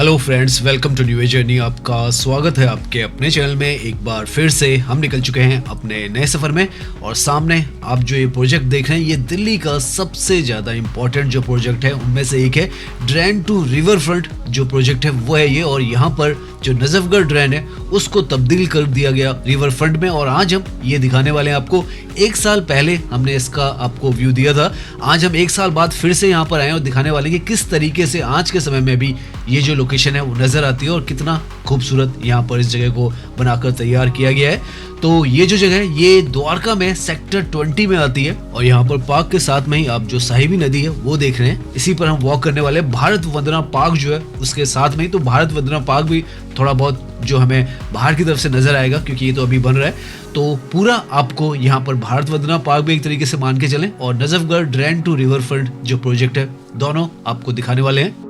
Hello friends, welcome to new a journey. आपका स्वागत है आपके अपने चैनल में। एक बार फिर से हम निकल चुके हैं अपने नए सफ़र में और सामने आप जो ये प्रोजेक्ट देख रहे हैं ये दिल्ली का सबसे ज़्यादा इम्पोर्टेंट जो प्रोजेक्ट है उनमें से एक है। ड्रेन टू रिवर फ्रंट जो प्रोजेक्ट है वो है ये, और यहाँ पर जो नजफगढ़ ड्रेन है उसको तब्दील कर दिया गया रिवर फ्रंट में। और आज हम ये दिखाने वाले हैं आपको। एक साल पहले हमने इसका आपको व्यू दिया था, आज हम एक साल बाद फिर से यहाँ पर आए और दिखाने वाले हैं कि किस तरीके से आज के समय में भी ये जो लोकेशन है वो नज़र आती है और कितना खूबसूरत यहाँ पर इस जगह को बनाकर तैयार किया गया है। तो ये जो जगह है ये द्वारका में सेक्टर 20 में आती है और यहाँ पर पार्क के साथ में ही आप जो साहिबी नदी है वो देख रहे हैं, इसी पर हम वॉक करने वाले। भारत वंदना पार्क जो है उसके साथ में ही, तो भारत वंदना पार्क भी थोड़ा बहुत जो हमें बाहर की तरफ से नजर आएगा क्योंकि ये तो अभी बन रहा है। तो पूरा आपको यहाँ पर भारत वंदना पार्क भी एक तरीके से मान के चलें और Najafgarh drain to river front जो प्रोजेक्ट है दोनों आपको दिखाने वाले हैं।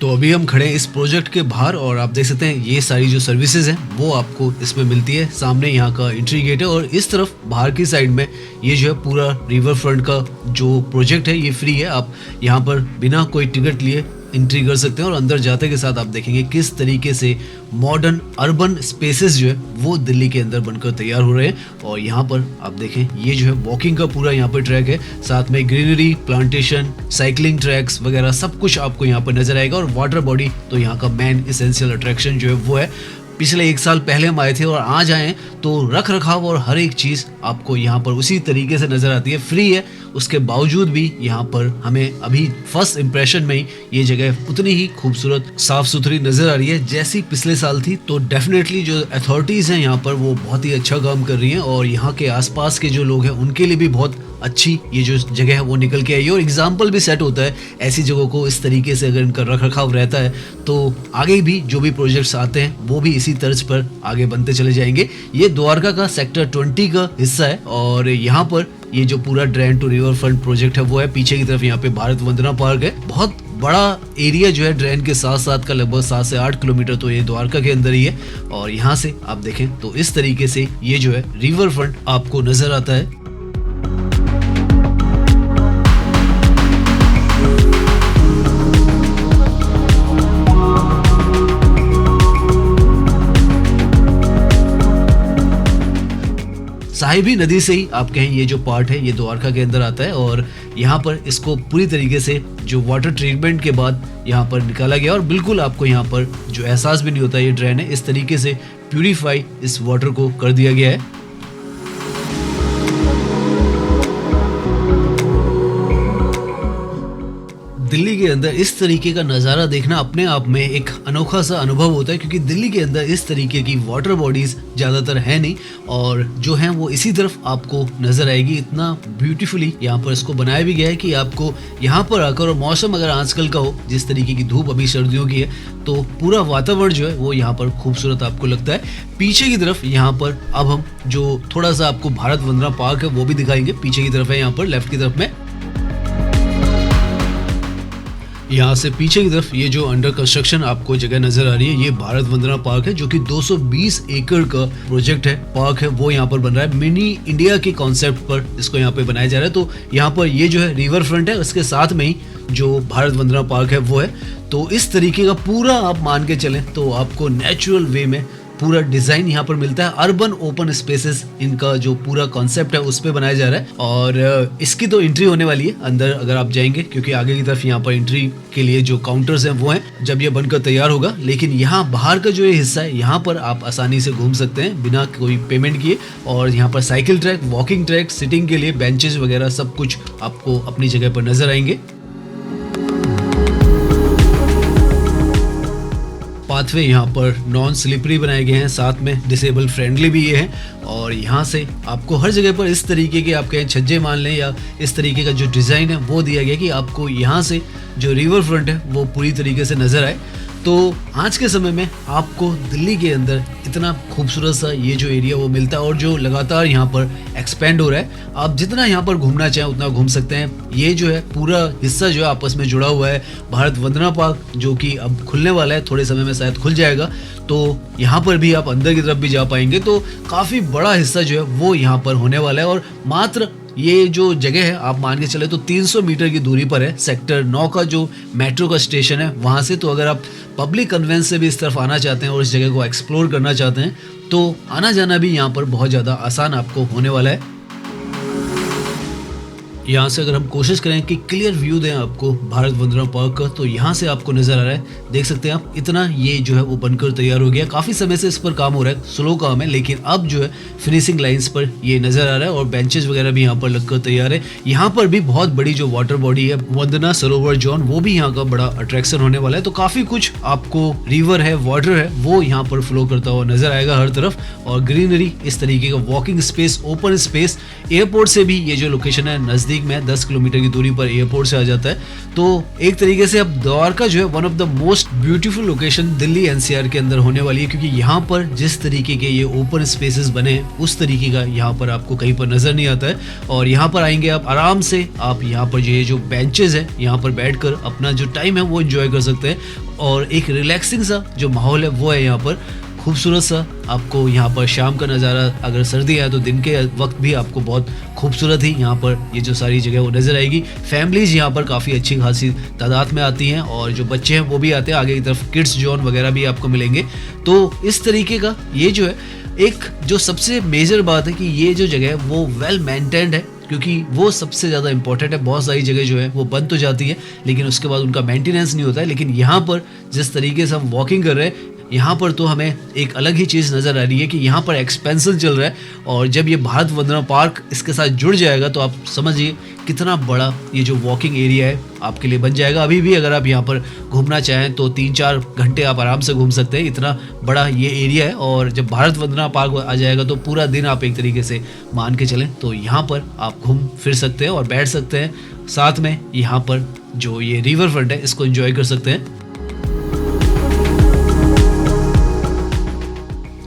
तो अभी हम खड़े हैं इस प्रोजेक्ट के बाहर और आप देख सकते हैं ये सारी जो सर्विसेज हैं वो आपको इसमें मिलती है। सामने यहाँ का एंट्री गेट है और इस तरफ बाहर की साइड में ये जो है पूरा रिवर फ्रंट का जो प्रोजेक्ट है ये फ्री है। आप यहाँ पर बिना कोई टिकट लिए एंट्री कर सकते हैं और अंदर जाते के साथ आप देखेंगे किस तरीके से मॉडर्न अर्बन स्पेसेस जो है वो दिल्ली के अंदर बनकर तैयार हो रहे हैं। और यहाँ पर आप देखें ये जो है वॉकिंग का पूरा यहाँ पर ट्रैक है, साथ में ग्रीनरी, प्लांटेशन, साइकिलिंग ट्रैक्स वगैरह सब कुछ आपको यहाँ पर नजर आएगा। और वाटर बॉडी तो यहाँ का मेन एसेंशियल अट्रैक्शन जो है वो है। पिछले एक साल पहले हम आए थे और आज आए तो रख रखाव और हर एक चीज़ आपको यहाँ पर उसी तरीके से नज़र आती है, फ्री है। उसके बावजूद भी यहाँ पर हमें अभी फर्स्ट इम्प्रेशन में ही ये जगह उतनी ही खूबसूरत साफ सुथरी नज़र आ रही है जैसी पिछले साल थी। तो डेफिनेटली जो अथॉरिटीज़ हैं यहाँ पर वो बहुत ही अच्छा काम कर रही हैं और यहाँ के आसपास के जो लोग हैं उनके लिए भी बहुत अच्छी ये जो जगह है वो निकल के आई है। और एग्जाम्पल भी सेट होता है ऐसी जगहों को इस तरीके से अगर इनका रख रखाव रहता है तो आगे भी जो भी प्रोजेक्ट्स आते हैं वो भी इसी तर्ज पर आगे बनते चले जाएंगे। ये द्वारका का सेक्टर 20 का हिस्सा है और यहाँ पर ये जो पूरा drain to river front project है वो है। पीछे की तरफ यहाँ पे भारत वंदना पार्क है। बहुत बड़ा एरिया जो है ड्रेन के साथ साथ का, लगभग 7 से 8 किलोमीटर तो ये द्वारका के अंदर ही है। और यहाँ से आप देखें तो इस तरीके से ये जो है रिवर फ्रंट आपको नजर आता है। साहिबी नदी से ही आप कहें ये जो पार्ट है ये द्वारका के अंदर आता है और यहाँ पर इसको पूरी तरीके से जो वाटर ट्रीटमेंट के बाद यहाँ पर निकाला गया और बिल्कुल आपको यहाँ पर जो एहसास भी नहीं होता ये ड्रेन है, इस तरीके से प्यूरिफाई इस वाटर को कर दिया गया है। दिल्ली के अंदर इस तरीके का नज़ारा देखना अपने आप में एक अनोखा सा अनुभव होता है क्योंकि दिल्ली के अंदर इस तरीके की वाटर बॉडीज़ ज़्यादातर है नहीं और जो हैं वो इसी तरफ आपको नज़र आएगी। इतना ब्यूटीफुली यहाँ पर इसको बनाया भी गया है कि आपको यहाँ पर आकर, और मौसम अगर आजकल का हो जिस तरीके की धूप अभी सर्दियों की है तो पूरा वातावरण जो है वो यहाँ पर खूबसूरत आपको लगता है। पीछे की तरफ यहाँ पर अब हम जो थोड़ा सा आपको भारत वंदना पार्क है वो भी दिखाएंगे। पीछे की तरफ है यहाँ पर लेफ्ट की तरफ में, यहाँ से पीछे की तरफ ये जो अंडर कंस्ट्रक्शन आपको जगह नजर आ रही है ये भारत वंदना पार्क है जो कि 220 एकड़ का प्रोजेक्ट है, पार्क है, वो यहाँ पर बन रहा है। मिनी इंडिया के कॉन्सेप्ट पर इसको यहाँ पे बनाया जा रहा है। तो यहाँ पर ये जो है रिवर फ्रंट है, उसके साथ में ही जो भारत वंदना पार्क है वो है। तो इस तरीके का पूरा आप मान के चलें तो आपको नेचुरल वे में पूरा डिजाइन यहाँ पर मिलता है। अर्बन ओपन स्पेसेस इनका जो पूरा कॉन्सेप्ट है उस पे बनाया जा रहा है और इसकी तो एंट्री होने वाली है अंदर अगर आप जाएंगे, क्योंकि आगे की तरफ यहाँ पर एंट्री के लिए जो काउंटर्स हैं वो हैं जब ये बनकर तैयार होगा। लेकिन यहाँ बाहर का जो ये हिस्सा है यहाँ पर आप आसानी से घूम सकते हैं बिना कोई पेमेंट किए। और यहाँ पर cycle track, walking track, sitting के लिए बेंचेस वगैरह सब कुछ आपको अपनी जगह पर नजर आएंगे। पाथवे यहाँ पर नॉन स्लिपरी बनाए गए हैं, साथ में डिसेबल फ्रेंडली भी ये हैं। और यहाँ से आपको हर जगह पर इस तरीके के आप कहें छज्जे मान लें या इस तरीके का जो डिज़ाइन है वो दिया गया कि आपको यहाँ से जो रिवर फ्रंट है वो पूरी तरीके से नज़र आए। तो आज के समय में आपको दिल्ली के अंदर इतना खूबसूरत सा ये जो एरिया वो मिलता है और जो लगातार यहाँ पर एक्सपेंड हो रहा है। आप जितना यहाँ पर घूमना चाहें उतना घूम सकते हैं। ये जो है पूरा हिस्सा जो है आपस में जुड़ा हुआ है। भारत वंदना पार्क जो कि अब खुलने वाला है, थोड़े समय में शायद खुल जाएगा, तो यहाँ पर भी आप अंदर की तरफ भी जा पाएंगे। तो काफ़ी बड़ा हिस्सा जो है वो यहाँ पर होने वाला है और मात्र ये जो जगह है आप मान के चले तो 300 मीटर की दूरी पर है सेक्टर 9 का जो मेट्रो का स्टेशन है वहाँ से। तो अगर आप पब्लिक कन्वेंस से भी इस तरफ आना चाहते हैं और इस जगह को एक्सप्लोर करना चाहते हैं तो आना जाना भी यहाँ पर बहुत ज़्यादा आसान आपको होने वाला है। यहाँ से अगर हम कोशिश करें कि क्लियर व्यू दें आपको भारत वंदना पार्क का, तो यहाँ से आपको नज़र आ रहा है, देख सकते हैं आप, इतना ये जो है वो बनकर तैयार हो गया। काफ़ी समय से इस पर काम हो रहा है, स्लो काम है, लेकिन अब जो है फिनिशिंग लाइंस पर ये नज़र आ रहा है और बेंचेस वगैरह भी यहाँ पर लगकर तैयार है। यहाँ पर भी बहुत बड़ी जो वाटर बॉडी है वंदना सरोवर जॉन, वो भी यहाँ का बड़ा अट्रैक्शन होने वाला है। तो काफ़ी कुछ आपको रिवर है, वाटर है, वो यहाँ पर फ्लो करता हुआ नजर आएगा हर तरफ, और ग्रीनरी, इस तरीके का walking space, open space. Airport से भी ये जो लोकेशन है नज़दीक में 10 किलोमीटर की दूरी पर एयरपोर्ट से आ जाता है। तो एक तरीके से अब द्वारका जो है one of the most beautiful location Delhi NCR के अंदर होने वाली है, क्योंकि यहाँ पर जिस तरीके के ये ओपन स्पेसेस बने हैं उस तरीके का यहाँ पर आपको कहीं पर नजर नहीं आता है। और यहाँ पर आएंगे आप आराम से, आप यहाँ पर ये जो बेंचेस है यहाँ पर बैठकर अपना जो टाइम है वो एंजॉय कर सकते हैं, और एक रिलैक्सिंग सा जो माहौल है वो है यहाँ पर। खूबसूरत सा आपको यहाँ पर शाम का नज़ारा, अगर सर्दी है तो दिन के वक्त भी आपको बहुत खूबसूरत ही यहाँ पर ये जो सारी जगह वो नज़र आएगी। फैमिलीज यहाँ पर काफ़ी अच्छी खासी तादाद में आती हैं, और जो बच्चे हैं वो भी आते हैं। आगे की तरफ किड्स जोन वगैरह भी आपको मिलेंगे। तो इस तरीके का ये जो है, एक जो सबसे मेजर बात है कि ये जो जगह है वो वेल मेंटेन्ड है, क्योंकि वो सबसे ज़्यादा इंपॉर्टेंट है। बहुत सारी जगह जो है वो बंद तो जाती है लेकिन उसके बाद उनका मेंटेनेंस नहीं होता है, लेकिन यहाँ पर जिस तरीके से हम वॉकिंग कर रहे हैं यहाँ पर तो हमें एक अलग ही चीज़ नज़र आ रही है कि यहाँ पर एक्सपेंशन चल रहा है। और जब ये भारत वंदना पार्क इसके साथ जुड़ जाएगा तो आप समझिए कितना बड़ा ये जो वॉकिंग एरिया है आपके लिए बन जाएगा। अभी भी अगर आप यहाँ पर घूमना चाहें तो 3-4 घंटे आप आराम से घूम सकते हैं, इतना बड़ा ये एरिया है। और जब भारत वंदना पार्क आ जाएगा तो पूरा दिन आप एक तरीके से मान के चलें तो यहाँ पर आप घूम फिर सकते हैं और बैठ सकते हैं। साथ में यहाँ पर जो ये रिवर फ्रंट है इसको एंजॉय कर सकते हैं।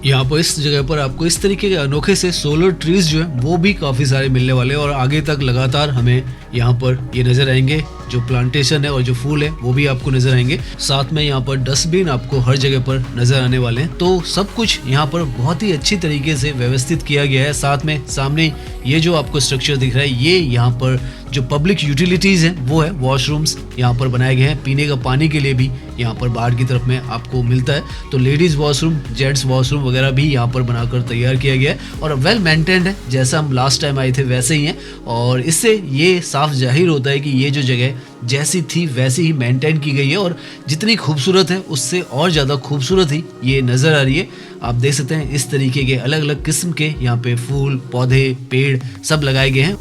यहाँ पर इस जगह पर आपको इस तरीके के अनोखे से सोलर ट्रीज जो है वो भी काफ़ी सारे मिलने वाले हैं, और आगे तक लगातार हमें यहाँ पर ये नज़र आएंगे। जो प्लांटेशन है और जो फूल है वो भी आपको नज़र आएंगे। साथ में यहाँ पर डस्टबिन आपको हर जगह पर नज़र आने वाले हैं। तो सब कुछ यहाँ पर बहुत ही अच्छी तरीके से व्यवस्थित किया गया है। साथ में सामने ये जो आपको स्ट्रक्चर दिख रहा है, ये यहाँ पर जो पब्लिक यूटिलिटीज़ हैं वो है, वॉशरूम्स यहाँ पर बनाए गए हैं। पीने का पानी के लिए भी यहाँ पर बाहर की तरफ में आपको मिलता है। तो लेडीज़ वॉशरूम, जेंट्स वॉशरूम वगैरह भी यहाँ पर बनाकर तैयार किया गया है, और वेल मेंटेन्ड है, जैसा हम लास्ट टाइम आए थे वैसे ही है। और इससे ये साफ जाहिर होता है कि ये जो जगह जैसी थी वैसी ही मेंटेन की गई है, और जितनी खूबसूरत है उससे और ज़्यादा खूबसूरत ही ये नज़र आ रही है। आप देख सकते हैं इस तरीके के अलग अलग किस्म के यहाँ पे फूल, पौधे, पेड़ सब लगाए गए हैं।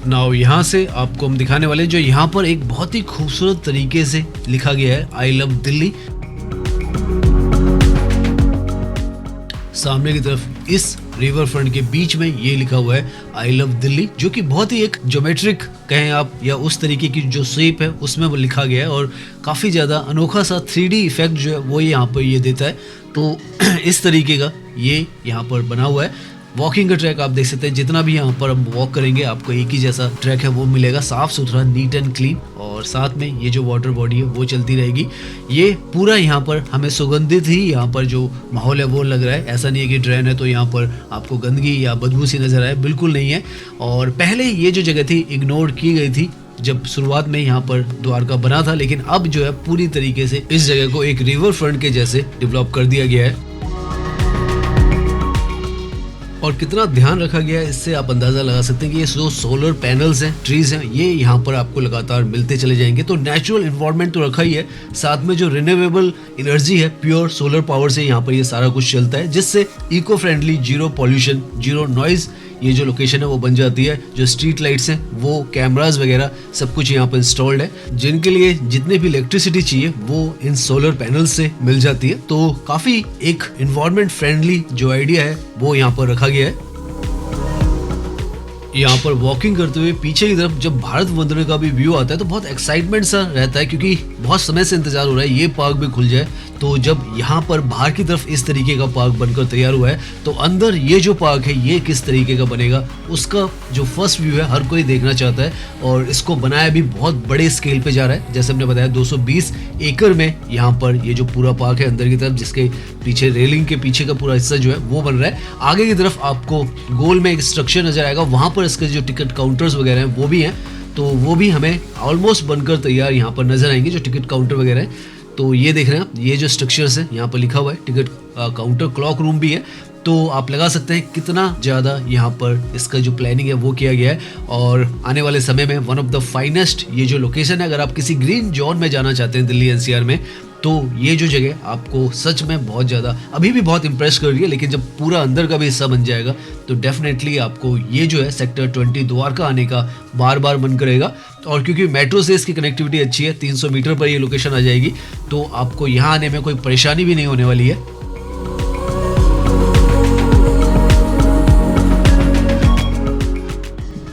नाउ यहाँ से आपको हम दिखाने वाले जो यहाँ पर एक बहुत ही खूबसूरत तरीके से लिखा गया है, आई लव दिल्ली। सामने की तरफ इस रिवर फ्रंट के बीच में ये लिखा हुआ है आई लव दिल्ली, जो कि बहुत ही एक ज्योमेट्रिक कहें आप या उस तरीके की जो शेप है उसमें वो लिखा गया है, और काफ़ी ज़्यादा अनोखा सा 3D इफेक्ट जो है वो यहाँ पर ये देता है। तो इस तरीके का ये यहाँ पर बना हुआ है। वॉकिंग का ट्रैक आप देख सकते हैं, जितना भी यहाँ पर हम वॉक करेंगे आपको एक ही जैसा ट्रैक है वो मिलेगा, साफ सुथरा, नीट एंड क्लीन। और साथ में ये जो वाटर बॉडी है वो चलती रहेगी। ये पूरा यहाँ पर हमें सुगंधित ही यहाँ पर जो माहौल है वो लग रहा है। ऐसा नहीं है कि ड्रेन है तो यहाँ पर आपको गंदगी या बदबू सी नजर आए, बिल्कुल नहीं है। और पहले ये जो जगह थी इग्नोर की गई थी जब शुरुआत में यहाँ पर द्वारका बना था, लेकिन अब जो है पूरी तरीके से इस जगह को एक रिवर फ्रंट के जैसे डेवलप कर दिया गया है। और कितना ध्यान रखा गया है इससे आप अंदाजा लगा सकते हैं कि ये जो सोलर पैनल्स हैं, ट्रीज हैं, ये यहाँ पर आपको लगातार मिलते चले जाएंगे। तो नेचुरल इन्वायरमेंट तो रखा ही है, साथ में जो रिन्यूएबल एनर्जी है, प्योर सोलर पावर से यहाँ पर ये सारा कुछ चलता है, जिससे eco friendly, zero pollution, zero noise ये जो लोकेशन है वो बन जाती है। जो स्ट्रीट लाइट्स हैं वो कैमरास वगैरह सब कुछ यहाँ पर इंस्टॉल्ड है, जिनके लिए जितने भी इलेक्ट्रिसिटी चाहिए वो इन सोलर पैनल से मिल जाती है। तो काफी एक एनवायरनमेंट फ्रेंडली जो आइडिया है वो यहाँ पर रखा गया है। यहाँ पर वॉकिंग करते हुए पीछे की तरफ जब भारत वंदना का भी व्यू आता है तो बहुत एक्साइटमेंट सा रहता है, क्योंकि बहुत समय से इंतजार हो रहा है ये पार्क भी खुल जाए। तो जब यहाँ पर बाहर की तरफ इस तरीके का पार्क बनकर तैयार हुआ है, तो अंदर ये जो पार्क है ये किस तरीके का बनेगा, उसका जो फर्स्ट व्यू है हर कोई देखना चाहता है। और इसको बनाया भी बहुत बड़े स्केल पे जा रहा है, जैसे हमने बताया 220 एकड़ में यहाँ पर ये जो पूरा पार्क है अंदर की तरफ, जिसके पीछे रेलिंग के पीछे का पूरा हिस्सा जो है वो बन रहा है। आगे की तरफ आपको गोल में एक स्ट्रक्चर नजर आएगा, वहां पर इसके जो टिकट काउंटर्स वगैरह हैं वो भी हैं, तो वो भी हमें ऑलमोस्ट बनकर तैयार यहाँ पर नजर आएंगे, जो टिकट काउंटर वगैरह है। तो ये देख रहे हैं आप, ये जो स्ट्रक्चर्स है यहाँ पर लिखा हुआ है टिकट काउंटर, क्लॉक रूम भी है। तो आप लगा सकते हैं कितना ज़्यादा यहाँ पर इसका जो प्लानिंग है वो किया गया है। और आने वाले समय में वन ऑफ द फाइनेस्ट ये जो लोकेशन है, अगर आप किसी ग्रीन जोन में जाना चाहते हैं दिल्ली एनसीआर में, तो ये जो जगह आपको सच में बहुत ज़्यादा अभी भी बहुत इंप्रेस कर रही है, लेकिन जब पूरा अंदर का भी हिस्सा बन जाएगा तो डेफिनेटली आपको ये जो है सेक्टर 20 द्वारका आने का बार बार मन करेगा। और क्योंकि मेट्रो से इसकी कनेक्टिविटी अच्छी है, 300 मीटर पर ये लोकेशन आ जाएगी, तो आपको यहाँ आने में कोई परेशानी भी नहीं होने वाली है।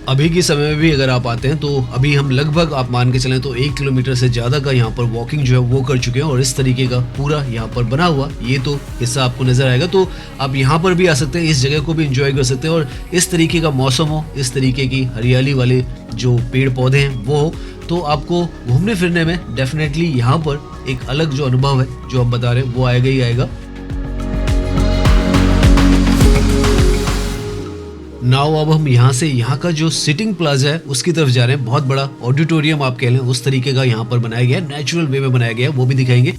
अभी के समय में भी अगर आप आते हैं तो अभी हम लगभग आप मान के चलें तो 1 किलोमीटर से ज़्यादा का यहाँ पर वॉकिंग जो है वो कर चुके हैं, और इस तरीके का पूरा यहाँ पर बना हुआ ये तो हिस्सा आपको नज़र आएगा। तो आप यहाँ पर भी आ सकते हैं, इस जगह को भी एंजॉय कर सकते हैं, और इस तरीके का मौसम हो, इस तरीके की हरियाली वाले जो पेड़ पौधे हैं वो हो, तो आपको घूमने फिरने में डेफिनेटली यहाँ पर एक अलग जो अनुभव है जो हम बता रहे हैं वो आएगा ही आएगा। नाउ अब हम यहाँ से यहाँ का जो सिटिंग प्लाजा है उसकी तरफ जा रहे हैं। बहुत बड़ा ऑडिटोरियम आप कह लें, उस तरीके का यहाँ पर बनाया गया है, नेचुरल वे में बनाया गया है, वो भी दिखाएंगे।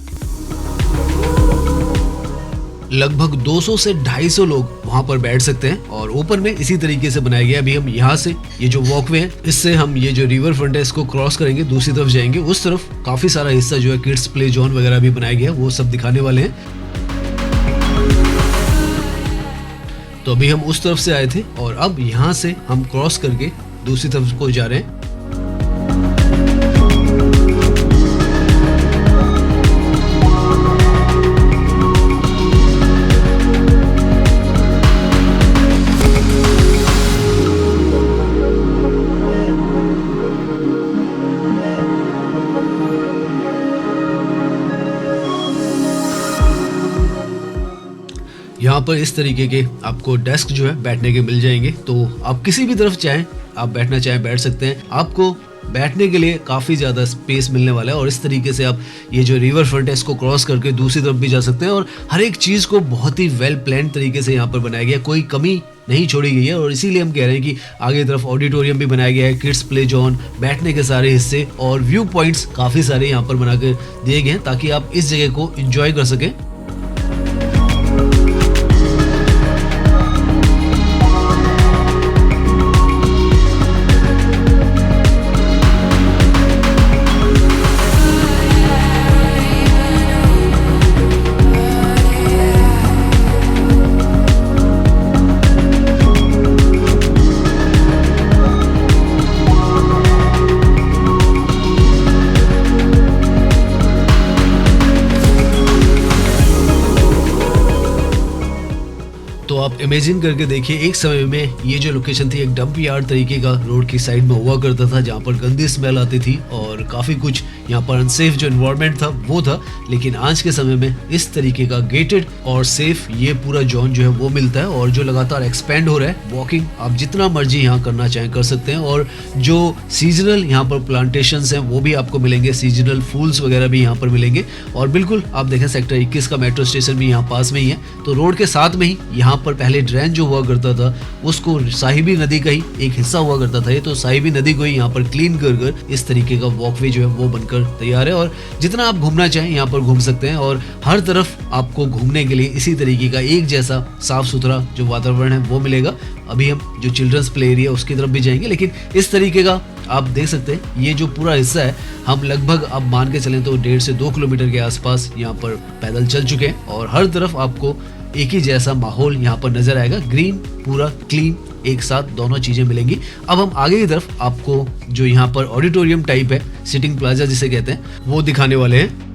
लगभग 200 से 250 लोग वहाँ पर बैठ सकते हैं, और ओपन में इसी तरीके से बनाया गया है। अभी हम यहाँ से ये जो वॉकवे है, इससे हम ये जो रिवर फ्रंट है इसको क्रॉस करेंगे, दूसरी तरफ जाएंगे। उस तरफ काफी सारा हिस्सा जो है किड्स प्ले जोन वगैरह भी बनाया गया है, वो सब दिखाने वाले हैं। तो अभी हम उस तरफ से आए थे और अब यहाँ से हम क्रॉस करके दूसरी तरफ को जा रहे हैं। यहाँ पर इस तरीके के आपको डेस्क जो है बैठने के मिल जाएंगे, तो आप किसी भी तरफ चाहें, आप बैठना चाहें बैठ सकते हैं। आपको बैठने के लिए काफ़ी ज़्यादा स्पेस मिलने वाला है, और इस तरीके से आप ये जो रिवर फ्रंट है इसको क्रॉस करके दूसरी तरफ भी जा सकते हैं। और हर एक चीज़ को बहुत ही वेल प्लान तरीके से यहाँ पर बनाया गया है, कोई कमी नहीं छोड़ी गई है। और इसीलिए हम कह रहे हैं कि आगे तरफ ऑडिटोरियम भी बनाया गया है, किड्स प्ले जोन, बैठने के सारे हिस्से और व्यू पॉइंट्स काफ़ी सारे यहाँ पर बनाकर दिए गए हैं, ताकि आप इस जगह को इंजॉय कर सकें। तो आप इमेजिन करके देखिए, एक समय में ये जो लोकेशन थी एक डंप यार्ड तरीके का रोड की साइड में हुआ करता था, जहाँ पर गंदी स्मेल आती थी और काफ़ी कुछ यहाँ पर अनसेफ जो एनवायरनमेंट था वो था। लेकिन आज के समय में इस तरीके का गेटेड और सेफ ये पूरा जोन जो है वो मिलता है, और जो लगातार एक्सपेंड हो रहा है। वॉकिंग आप जितना मर्जी यहाँ करना चाहें कर सकते हैं, और जो सीजनल यहाँ पर प्लांटेशंस हैं वो भी आपको मिलेंगे, सीजनल फूल्स वगैरह भी यहाँ पर मिलेंगे। और बिल्कुल आप देखें सेक्टर 21 का मेट्रो स्टेशन भी यहाँ पास में ही है, तो रोड के साथ में ही यहाँ पर पहले ड्रेन जो हुआ करता था उसको साहिबी नदी का ही एक हिस्सा हुआ करता था, ये तो साहिबी नदी को ही यहाँ पर क्लीन कर इस तरीके का वॉकवे जो है वो बनकर तैयार है। और जितना आप घूमना चाहें यहाँ पर घूम सकते हैं, और हर तरफ आपको घूमने के लिए इसी तरीके का एक जैसा साफ सुथरा जो वातावरण है वो मिलेगा। अभी हम जो चिल्ड्रंस प्ले एरिया उसकी तरफ भी जाएंगे, लेकिन इस तरीके का आप देख सकते हैं ये जो पूरा हिस्सा है, हम लगभग आप मान के चलें तो 1.5 से 2 किलोमीटर के आसपास यहाँ पर पैदल चल चुके हैं, और हर तरफ आपको एक ही जैसा माहौल यहाँ पर नजर आएगा, ग्रीन पूरा क्लीन एक साथ दोनों चीजें मिलेंगी। अब हम आगे की तरफ आपको जो यहाँ पर ऑडिटोरियम टाइप है, सिटिंग प्लाजा जिसे कहते हैं, वो दिखाने वाले हैं।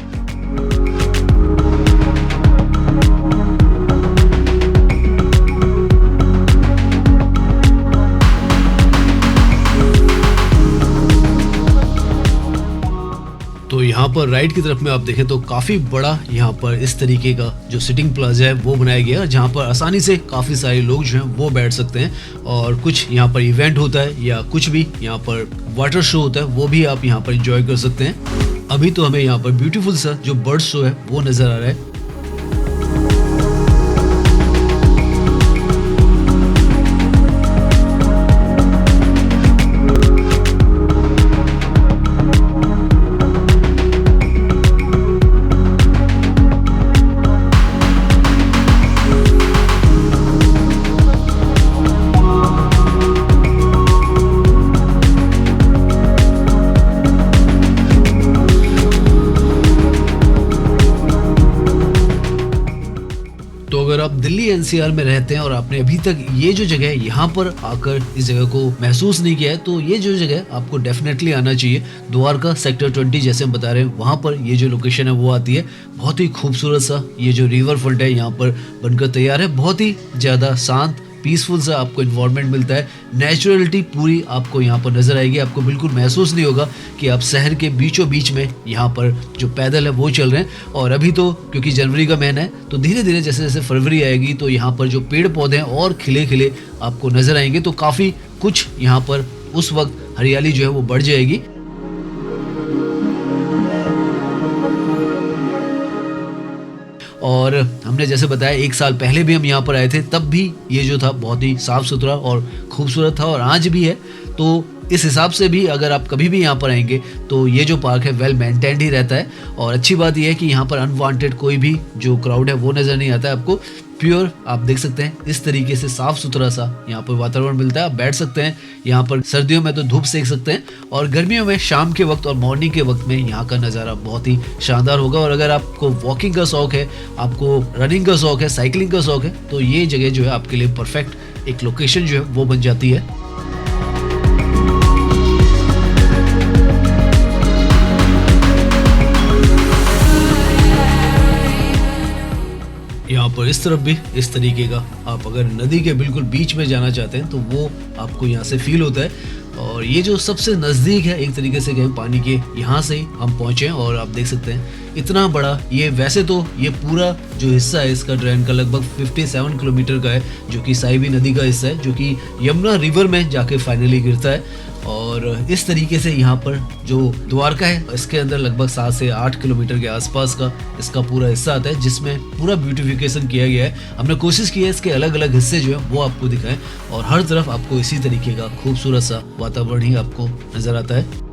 तो यहाँ पर राइट की तरफ में आप देखें तो काफ़ी बड़ा यहाँ पर इस तरीके का जो सिटिंग प्लाजा है वो बनाया गया है, जहाँ पर आसानी से काफ़ी सारे लोग जो हैं वो बैठ सकते हैं और कुछ यहाँ पर इवेंट होता है या कुछ भी यहाँ पर वाटर शो होता है वो भी आप यहाँ पर इंजॉय कर सकते हैं। अभी तो हमें यहाँ पर ब्यूटीफुल सा जो बर्ड शो है वो नज़र आ रहा है। तो अगर आप दिल्ली एनसीआर में रहते हैं और आपने अभी तक ये जो जगह है यहाँ पर आकर इस जगह को महसूस नहीं किया है तो ये जो जगह है आपको डेफिनेटली आना चाहिए। द्वारका सेक्टर 20 जैसे हम बता रहे हैं वहाँ पर ये जो लोकेशन है वो आती है। बहुत ही खूबसूरत सा ये जो रिवर फ्रंट है यहाँ पर बनकर तैयार है। बहुत ही ज़्यादा शांत पीसफुल सा आपको इन्वायरमेंट मिलता है। नेचुरलिटी पूरी आपको यहाँ पर नज़र आएगी। आपको बिल्कुल महसूस नहीं होगा कि आप शहर के बीचों बीच में यहाँ पर जो पैदल है वो चल रहे हैं। और अभी तो क्योंकि जनवरी का महीना है तो धीरे धीरे जैसे जैसे फरवरी आएगी तो यहाँ पर जो पेड़ पौधे हैं और खिले खिले आपको नज़र आएंगे तो काफ़ी कुछ यहाँ पर उस वक्त हरियाली जो है वो बढ़ जाएगी। और हमने जैसे बताया 1 साल पहले भी हम यहाँ पर आए थे, तब भी ये जो था बहुत ही साफ़ सुथरा और खूबसूरत था और आज भी है। तो इस हिसाब से भी अगर आप कभी भी यहाँ पर आएंगे तो ये जो पार्क है वेल मेंटेन्ड ही रहता है। और अच्छी बात यह है कि यहाँ पर अनवांटेड कोई भी जो क्राउड है वो नज़र नहीं आता है आपको। प्योर आप देख सकते हैं इस तरीके से साफ़ सुथरा सा यहाँ पर वातावरण मिलता है। आप बैठ सकते हैं यहाँ पर, सर्दियों में तो धूप सेक सकते हैं और गर्मियों में शाम के वक्त और मॉर्निंग के वक्त में यहाँ का नज़ारा बहुत ही शानदार होगा। और अगर आपको वॉकिंग का शौक है, आपको रनिंग का शौक है, साइकिलिंग का शौक है तो ये जगह जो है आपके लिए परफेक्ट एक लोकेशन जो है वो बन जाती है। यहाँ पर इस तरफ भी इस तरीके का आप अगर नदी के बिल्कुल बीच में जाना चाहते हैं तो वो आपको यहाँ से फील होता है। और ये जो सबसे नज़दीक है एक तरीके से कहें पानी के, यहाँ से ही हम पहुँचे हैं और आप देख सकते हैं इतना बड़ा ये, वैसे तो ये पूरा जो हिस्सा है इसका ड्रेन का लगभग 57 किलोमीटर का है जो कि साइबी नदी का हिस्सा है जो कि यमुना रिवर में जाके फाइनली गिरता है। और इस तरीके से यहाँ पर जो द्वारका है इसके अंदर लगभग 7 से 8 किलोमीटर के आसपास का इसका पूरा हिस्सा आता है जिसमें पूरा ब्यूटिफिकेशन किया गया है। हमने कोशिश की है इसके अलग अलग हिस्से जो है वो आपको दिखाएं और हर तरफ आपको इसी तरीके का खूबसूरत सा वातावरण ही आपको नजर आता है।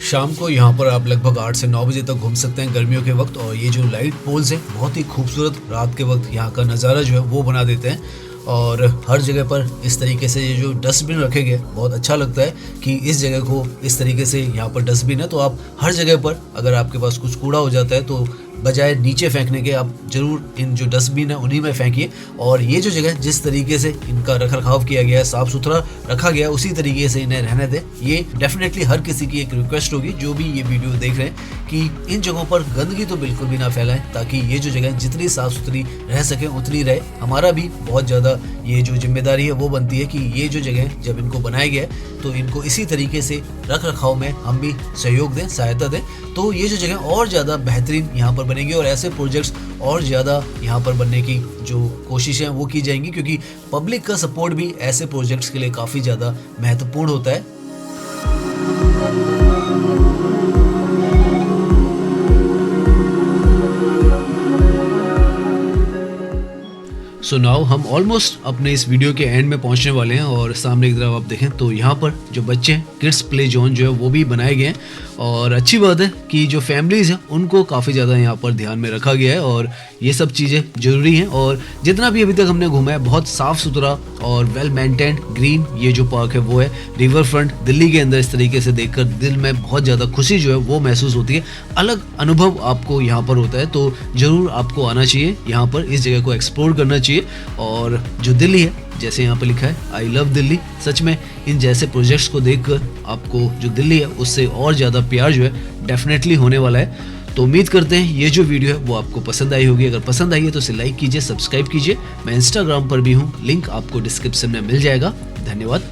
शाम को यहाँ पर आप लगभग 8 से 9 बजे तक घूम सकते हैं गर्मियों के वक्त। और ये जो लाइट पोल्स हैं बहुत ही खूबसूरत रात के वक्त यहाँ का नज़ारा जो है वो बना देते हैं। और हर जगह पर इस तरीके से ये जो डस्टबिन रखे गए बहुत अच्छा लगता है कि इस जगह को इस तरीके से यहाँ पर डस्टबिन है तो आप हर जगह पर अगर आपके पास कुछ कूड़ा हो जाता है तो बजाय नीचे फेंकने के आप जरूर इन जो डस्टबिन है उन्हीं में फेंकिए। और ये जो जगह जिस तरीके से इनका रखरखाव किया गया है, साफ सुथरा रखा गया है, उसी तरीके से इन्हें रहने दें। ये डेफिनेटली हर किसी की एक रिक्वेस्ट होगी जो भी ये वीडियो देख रहे हैं कि इन जगहों पर गंदगी तो बिल्कुल भी ना फैलाएं ताकि ये जो जगह जितनी साफ सुथरी रह सके उतनी रहे। हमारा भी बहुत ज़्यादा ये जो जिम्मेदारी है वो बनती है कि ये जो जगह जब इनको बनाया गया है तो इनको इसी तरीके से रख रखाव में हम भी सहयोग दें, सहायता दें तो ये जो जगह और ज़्यादा बेहतरीन यहाँ पर बनेगी और ऐसे प्रोजेक्ट्स और ज़्यादा यहाँ पर बनने की जो कोशिशें वो की जाएंगी क्योंकि पब्लिक का सपोर्ट भी ऐसे प्रोजेक्ट्स के लिए काफ़ी ज़्यादा महत्वपूर्ण होता है। सो नाउ हम ऑलमोस्ट अपने इस वीडियो के एंड में पहुंचने वाले हैं और सामने की तरफ आप देखें तो यहाँ पर जो बच्चे हैं किड्स प्ले जोन जो है वो भी बनाए गए हैं। और अच्छी बात है कि जो फैमिलीज़ हैं उनको काफ़ी ज़्यादा यहाँ पर ध्यान में रखा गया है और ये सब चीज़ें ज़रूरी हैं। और जितना भी अभी तक हमने घूमा है बहुत साफ़ सुथरा और वेल मेंटेन्ड ग्रीन ये जो पार्क है वो है। रिवर फ्रंट दिल्ली के अंदर इस तरीके से देखकर दिल में बहुत ज़्यादा खुशी जो है वो महसूस होती है। अलग अनुभव आपको यहाँ पर होता है तो ज़रूर आपको आना चाहिए, यहाँ पर इस जगह को एक्सप्लोर करना चाहिए। और जो दिल्ली है जैसे यहाँ पे लिखा है आई लव दिल्ली। सच में इन जैसे प्रोजेक्ट्स को देखकर आपको जो दिल्ली है उससे और ज़्यादा प्यार जो है डेफिनेटली होने वाला है। तो उम्मीद करते हैं ये जो वीडियो है वो आपको पसंद आई होगी। अगर पसंद आई है तो इसे लाइक कीजिए, सब्सक्राइब कीजिए। मैं इंस्टाग्राम पर भी हूँ, लिंक आपको डिस्क्रिप्शन में मिल जाएगा। धन्यवाद।